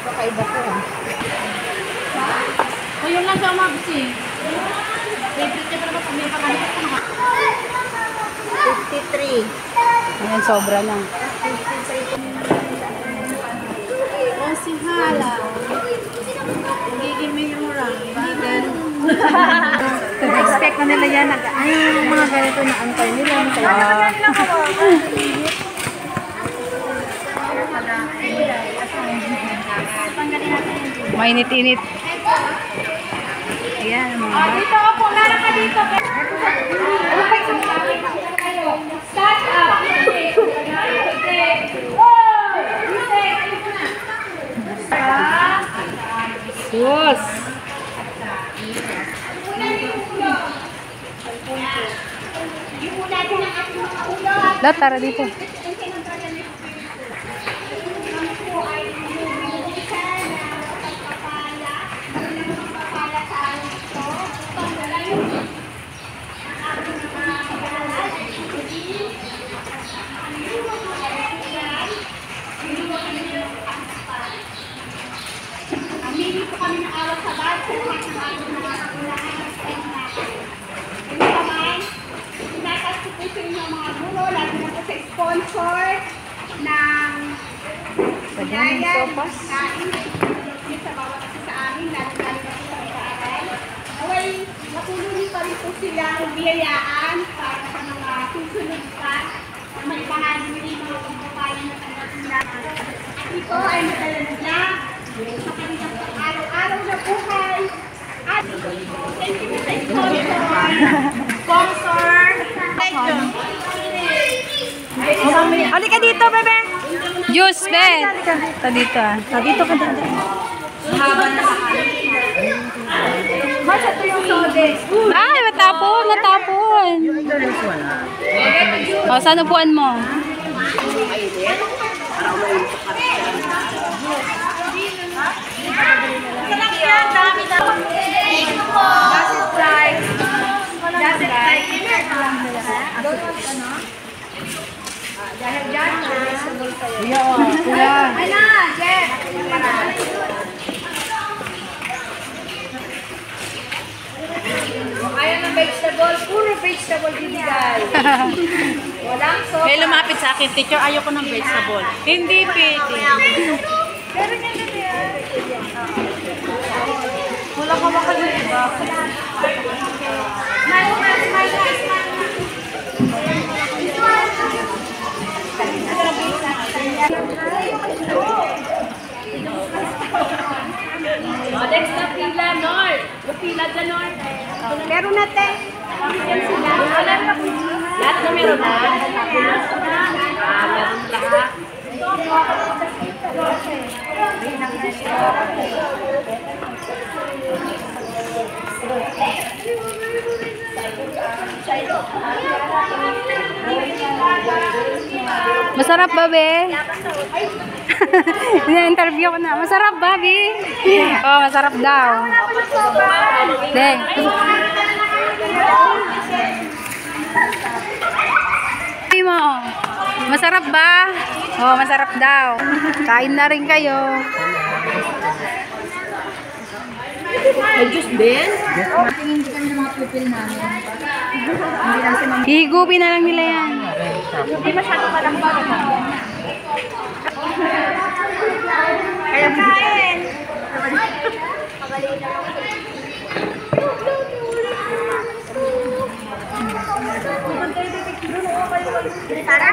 Kakaiba ko. O yun lang siya umabisi. Favorite niya pa naman pag may pakalit ka na. 53. Ayan, sobra lang. O si Hala. Gigil mo yung orang. Bakit? Expect na nila yan. Ay, yung mga ganito na antay nila. Mainit-init. Ayan, mga bata. Dito ako. Lara ka dito. Stand up. Sus! Lahat, tara dito. Aminin po kami ng araw sa bahay sa lahat ng ating mga kagulangan at spend natin. Hindi naman, tinatas ko po sa inyo mga gulo, lalo na po sa sponsor ng Yaya, ng pagkain, sa bawat isa sa amin, lalo na po sa pag-aaral. Naway, natulungan pa rin po silang biyayaan para sa mga susunod pa na may bahagi rin mga pagpapayan na tanggap nila. Ito ay madala nila sa kanilang araw-araw na buhay. At thank you sa sponsor. Halika dito, bebe! Juice, be! Ito dito, ah. Dito ka dito. Mas ito yung sodes. Ay, matapon, matapon. O, saan upuan mo? Dahil dyan, reasonable kayo. Kuya. Ay na, Jeff! Ayaw ng vegetable, puro vegetable bibigay. Walang sopa. May lumapit sa akin, teacher, ayoko ng vegetable. Hindi pwede. Pero ganun yan. Wala ka baka dun, diba? Next na pila, North. Pila dyan, North. Meron natin. Lahat na meron na. Meron lahat. Masarap ba, be? Ina-interview ko na. Masarap ba, be? Oh, masarap daw. Deng. Mo. Masarap ba? Oh, masarap daw. Kain na rin kayo. May juice din? Tingin ka ng mga pupil namin. Hihigupin na lang nila yan. Hindi masyado malambag. Kaya kain. Tara.